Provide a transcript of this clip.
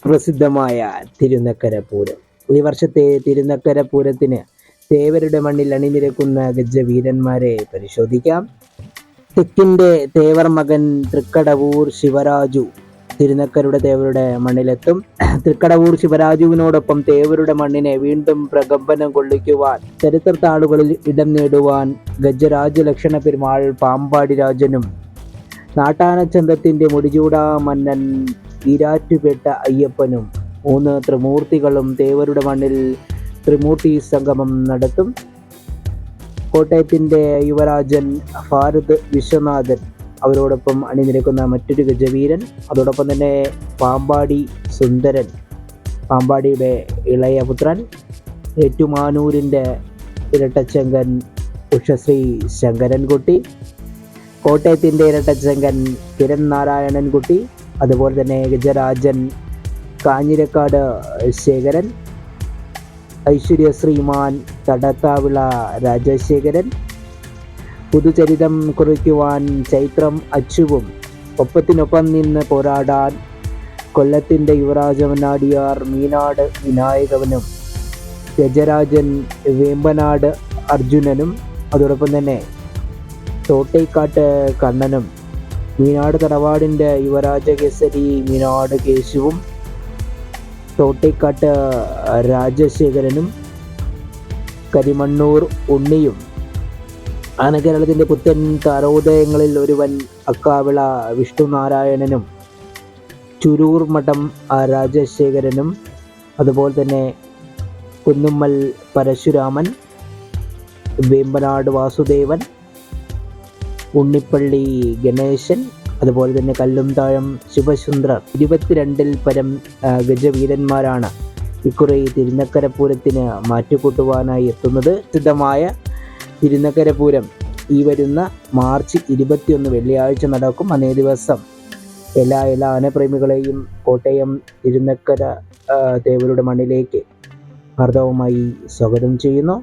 പ്രസിദ്ധമായ തിരുനക്കര പൂരം. ഈ വർഷത്തെ തിരുനക്കര പൂരത്തിന് തേവരുടെ മണ്ണിൽ അണിനിരക്കുന്ന ഗജവീരന്മാരെ പരിശോധിക്കാം. തെക്കിന്റെ തേവർ മകൻ തൃക്കടവൂർ ശിവരാജു തിരുനക്കരുടെ തേവരുടെ മണ്ണിലെത്തും. തൃക്കടവൂർ ശിവരാജുവിനോടൊപ്പം തേവരുടെ മണ്ണിനെ വീണ്ടും പ്രകമ്പനം കൊള്ളിക്കുവാൻ, ചരിത്ര താളുകളിൽ ഇടം നേടുവാൻ ഗജരാജ ലക്ഷണ പെരുമാൾ പാമ്പാടി രാജനും നാട്ടാനച്ചന്തത്തിന്റെ മുടിചൂടാ മന്നൻ ഈരാറ്റുപേട്ട അയ്യപ്പനും 3 ത്രിമൂർത്തികളും തേവരുടെ മണ്ണിൽ ത്രിമൂർത്തി സംഗമം നടത്തും. കോട്ടയത്തിന്റെ യുവരാജൻ ഭാരത് വിശ്വനാഥൻ അവരോടൊപ്പം അണിനിരക്കുന്ന മറ്റൊരു ഗജവീരൻ. അതോടൊപ്പം തന്നെ പാമ്പാടി സുന്ദരൻ, പാമ്പാടിയുടെ ഇളയ പുത്രൻ, ഏറ്റുമാനൂരിൻ്റെ ഇരട്ടച്ചങ്കൻ ഉഷശ്രീ ശങ്കരൻകുട്ടി, കോട്ടയത്തിൻ്റെ ഇരട്ടച്ചങ്കൻ കിരൺ നാരായണൻകുട്ടി, അതുപോലെ തന്നെ ഗജരാജൻ കാഞ്ഞിരക്കാട് ശേഖരൻ, ഐശ്വര്യ ശ്രീമാൻ തടത്താവിള രാജശേഖരൻ, പുതുചരിതം കുറിക്കുവാൻ ചൈത്രം അച്ചുവും ഒപ്പത്തിനൊപ്പം നിന്ന് പോരാടാൻ കൊല്ലത്തിൻ്റെ യുവരാജവനാടിയാർ മീനാട് വിനായകവനും, ഗജരാജൻ വേമ്പനാട് അർജുനനും, അതോടൊപ്പം തന്നെ തോട്ടേക്കാട്ട് കണ്ണനും, മീനാട് തറവാടിൻ്റെ യുവരാജകേസരി മീനാട് കേശുവും, തോട്ടേക്കാട്ട് രാജശേഖരനും, കരിമണ്ണൂർ ഉണ്ണിയും, ആനകേരളത്തിൻ്റെ പുത്തൻ താരോദയങ്ങളിൽ ഒരുവൻ അക്കാവിള വിഷ്ണുനാരായണനും, ചുരൂർ മഠം രാജശേഖരനും, അതുപോലെ തന്നെ കുന്നുമ്മൽ പരശുരാമൻ, വേമ്പനാട് വാസുദേവൻ, ഉണ്ണിപ്പള്ളി ഗണേശൻ, അതുപോലെ തന്നെ കല്ലുംതാഴം ശിവസുന്ദരർ 22-ൽ പരം ഗജവീരന്മാരാണ് ഇക്കുറി തിരുനക്കര പൂരത്തിന് മാറ്റുകൂട്ടുവാനായി എത്തുന്നത്. പ്രസിദ്ധമായ തിരുനക്കര പൂരം ഈ വരുന്ന മാർച്ച് 21 വെള്ളിയാഴ്ച നടക്കും. അന്നേ ദിവസം എല്ലാ ആനപ്രേമികളെയും കോട്ടയം തിരുനക്കര തേവരുടെ മണ്ണിലേക്ക് ഹാർദവമായി സ്വാഗതം ചെയ്യുന്നു.